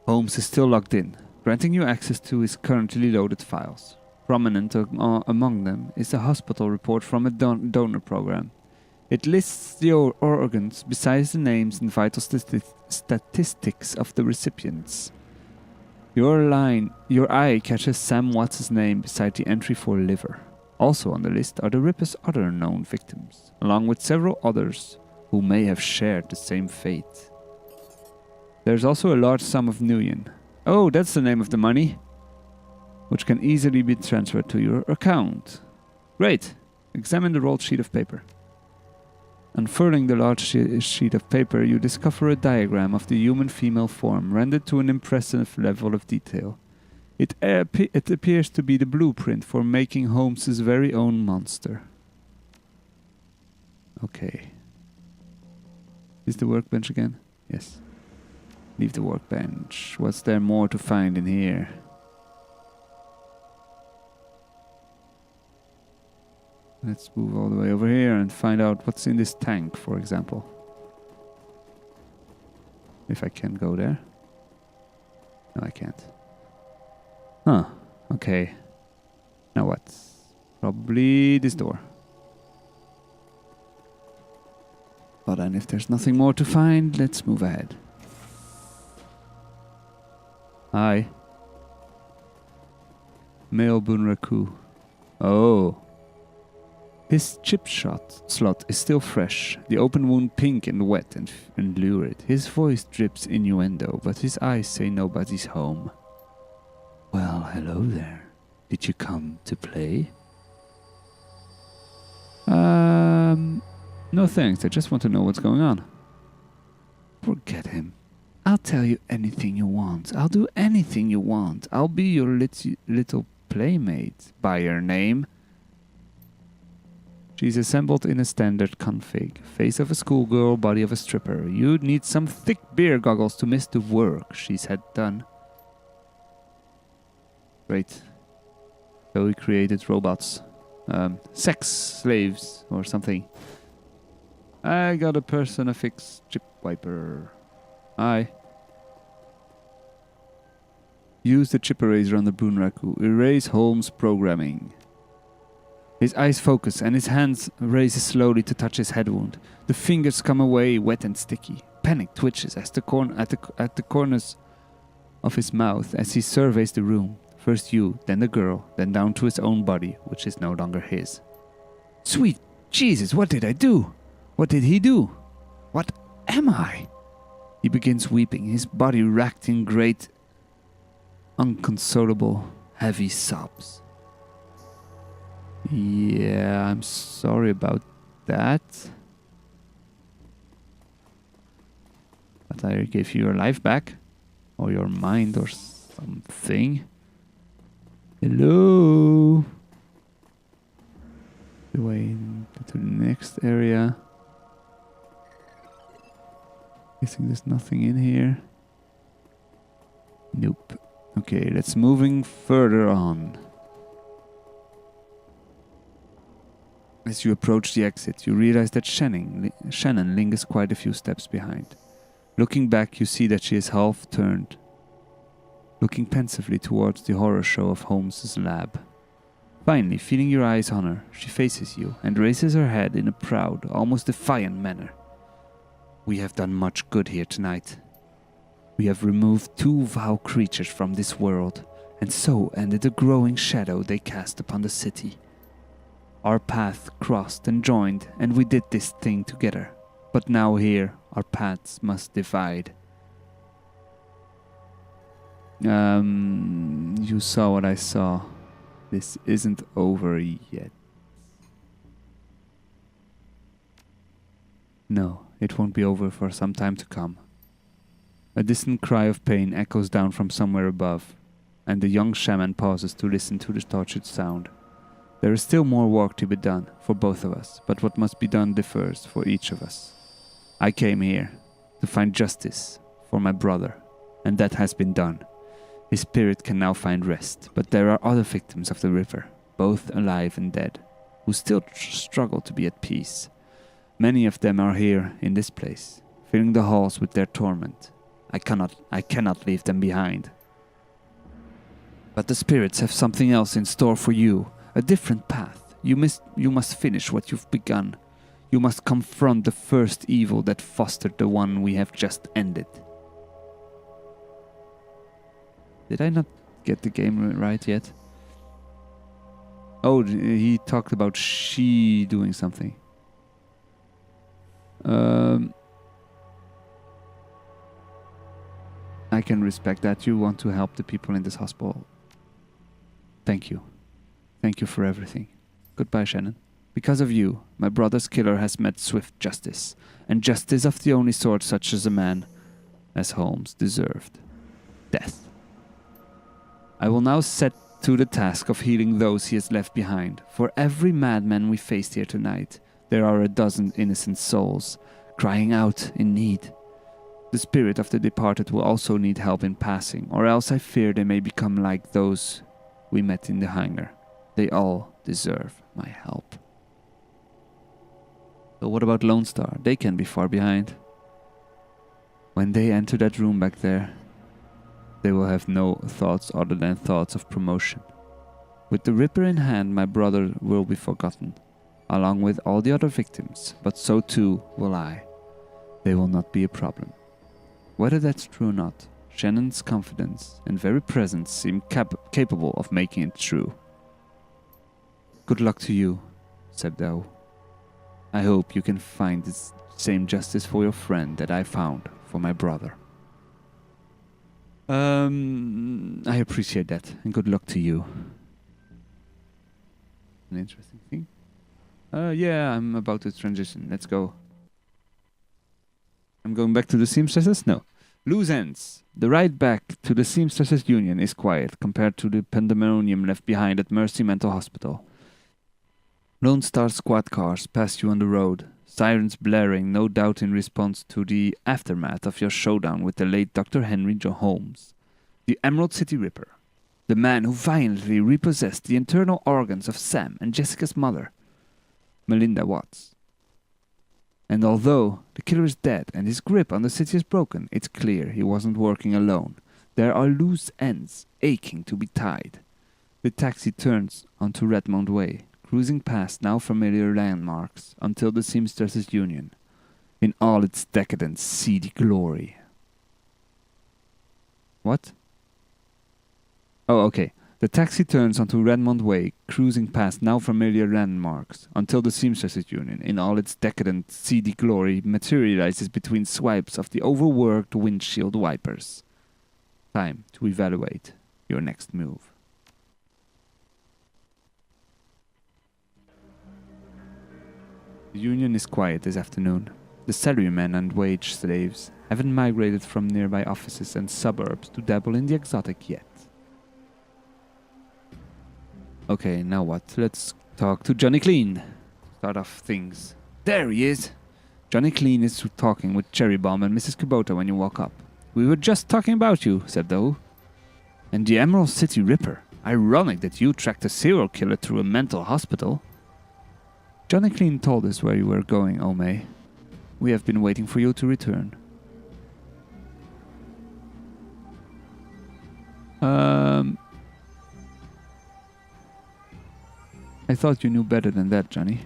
Holmes is still logged in, granting you access to his currently loaded files. Prominent among them is a hospital report from a donor program. It lists the organs besides the names and vital statistics of the recipients. Your eye catches Sam Watts' name beside the entry for liver. Also on the list are the Ripper's other known victims, along with several others who may have shared the same fate. There's also a large sum of Nuyen. Oh, that's the name of the money, which can easily be transferred to your account. Great. Examine the rolled sheet of paper. Unfurling the large sheet of paper, you discover a diagram of the human female form, rendered to an impressive level of detail. It appears to be the blueprint for making Holmes's very own monster. Okay. Is the workbench again? Yes. Leave the workbench. What's there more to find in here? Let's move all the way over here and find out what's in this tank, for example. If I can go there. No, I can't. Huh. Okay. Now what? Probably this door. But then if there's nothing more to find, let's move ahead. Hi. Male Bunraku. Oh. His chip slot is still fresh, the open wound pink and wet and lurid. His voice drips innuendo, but his eyes say nobody's home. Well, hello there. Did you come to play? No thanks, I just want to know what's going on. Forget him. I'll tell you anything you want. I'll do anything you want. I'll be your little playmate. By your name. She's assembled in a standard config. Face of a schoolgirl, body of a stripper. You'd need some thick beer goggles to miss the work she's had done. Great. So we created robots. Sex slaves or something. I got a Personafix chip wiper. Hi. Use the chip eraser on the Bunraku. Erase Holmes' programming. His eyes focus and his hands raises slowly to touch his head wound. The fingers come away wet and sticky. Panic twitches at the corners of his mouth as he surveys the room. First you, then the girl, then down to his own body, which is no longer his. Sweet Jesus, what did I do? What did he do? What am I? He begins weeping, his body racked in great, unconsolable, heavy sobs. Yeah, I'm sorry about that. But I gave you your life back. Or your mind or something. Hello? The way to the next area. Guessing there's nothing in here. Nope. Okay, let's moving further on. As you approach the exit, you realize that Shannon lingers quite a few steps behind. Looking back, you see that she is half turned, looking pensively towards the horror show of Holmes's lab. Finally, feeling your eyes on her, she faces you and raises her head in a proud, almost defiant manner. We have done much good here tonight. We have removed 2 vile creatures from this world, and so ended the growing shadow they cast upon the city. Our paths crossed and joined, and we did this thing together. But now here, our paths must divide. You saw what I saw. This isn't over yet. No, it won't be over for some time to come. A distant cry of pain echoes down from somewhere above, and the young shaman pauses to listen to the tortured sound. There is still more work to be done for both of us, but what must be done differs for each of us. I came here to find justice for my brother, and that has been done. His spirit can now find rest, but there are other victims of the river, both alive and dead, who still struggle to be at peace. Many of them are here in this place, filling the halls with their torment. I cannot leave them behind. But the spirits have something else in store for you, a different path. You must finish what you've begun. You must confront the first evil that fostered the one we have just ended. Did I not get the game right yet? Oh, he talked about she doing something. I can respect that. You want to help the people in this hospital. Thank you. Thank you for everything. Goodbye, Shannon. Because of you, my brother's killer has met swift justice, and justice of the only sort such as a man, as Holmes, deserved. Death. I will now set to the task of healing those he has left behind. For every madman we faced here tonight, there are a dozen innocent souls, crying out in need. The spirit of the departed will also need help in passing, or else I fear they may become like those we met in the hangar. They all deserve my help. But what about Lone Star? They can be far behind. When they enter that room back there, they will have no thoughts other than thoughts of promotion. With the Ripper in hand, my brother will be forgotten, along with all the other victims, but so too will I. They will not be a problem. Whether that's true or not, Shannon's confidence and very presence seem capable of making it true. Good luck to you, said Doe. I hope you can find the same justice for your friend that I found for my brother. I appreciate that, and good luck to you. An interesting thing. Yeah, I'm about to transition. Let's go. I'm going back to the seamstresses? No. Loose ends. The ride back to the seamstresses union is quiet compared to the pandemonium left behind at Mercy Mental Hospital. Lone Star squad cars pass you on the road, sirens blaring, no doubt in response to the aftermath of your showdown with the late Dr. Henry John Holmes, the Emerald City Ripper, the man who violently repossessed the internal organs of Sam and Jessica's mother, Melinda Watts. And although the killer is dead and his grip on the city is broken, it's clear he wasn't working alone. There are loose ends aching to be tied. The taxi turns onto Redmond Way, cruising past now familiar landmarks until the Seamstresses Union, in all its decadent, seedy glory. What? Oh, okay. The taxi turns onto Redmond Way, cruising past now familiar landmarks, until the Seamstresses Union, in all its decadent, seedy glory, materializes between swipes of the overworked windshield wipers. Time to evaluate your next move. The Union is quiet this afternoon. The salarymen and wage slaves haven't migrated from nearby offices and suburbs to dabble in the exotic yet. Okay, now what? Let's talk to Johnny Clean. Start off things. There he is! Johnny Clean is talking with Cherry Bomb and Mrs. Kubota when you walk up. We were just talking about you, said Doe. And the Emerald City Ripper. Ironic that you tracked a serial killer through a mental hospital. Johnny Clean told us where you were going, Omei. We have been waiting for you to return. I thought you knew better than that, Johnny.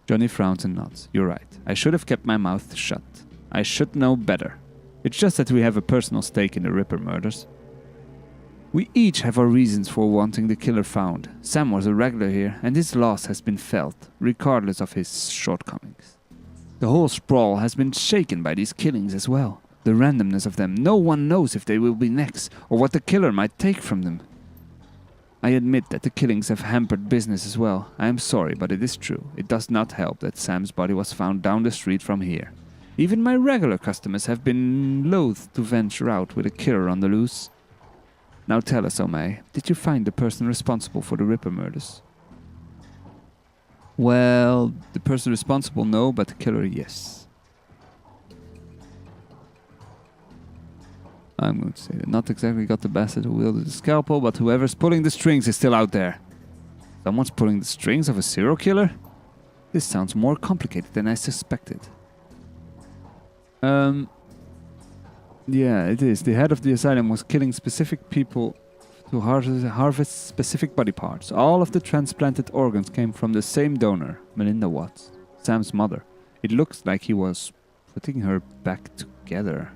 Johnny frowns and nods. You're right. I should have kept my mouth shut. I should know better. It's just that we have a personal stake in the Ripper murders. We each have our reasons for wanting the killer found. Sam was a regular here, and his loss has been felt, regardless of his shortcomings. The whole sprawl has been shaken by these killings as well. The randomness of them. No one knows if they will be next, or what the killer might take from them. I admit that the killings have hampered business as well. I am sorry, but it is true. It does not help that Sam's body was found down the street from here. Even my regular customers have been loath to venture out with a killer on the loose. Now tell us, Omei, did you find the person responsible for the Ripper murders? Well, the person responsible, no, but the killer, yes. I'm going to say that not exactly got the bastard who wielded the scalpel, but whoever's pulling the strings is still out there. Someone's pulling the strings of a serial killer? This sounds more complicated than I suspected. Yeah, it is. The head of the asylum was killing specific people to harvest specific body parts. All of the transplanted organs came from the same donor, Melinda Watts, Sam's mother. It looks like he was putting her back together.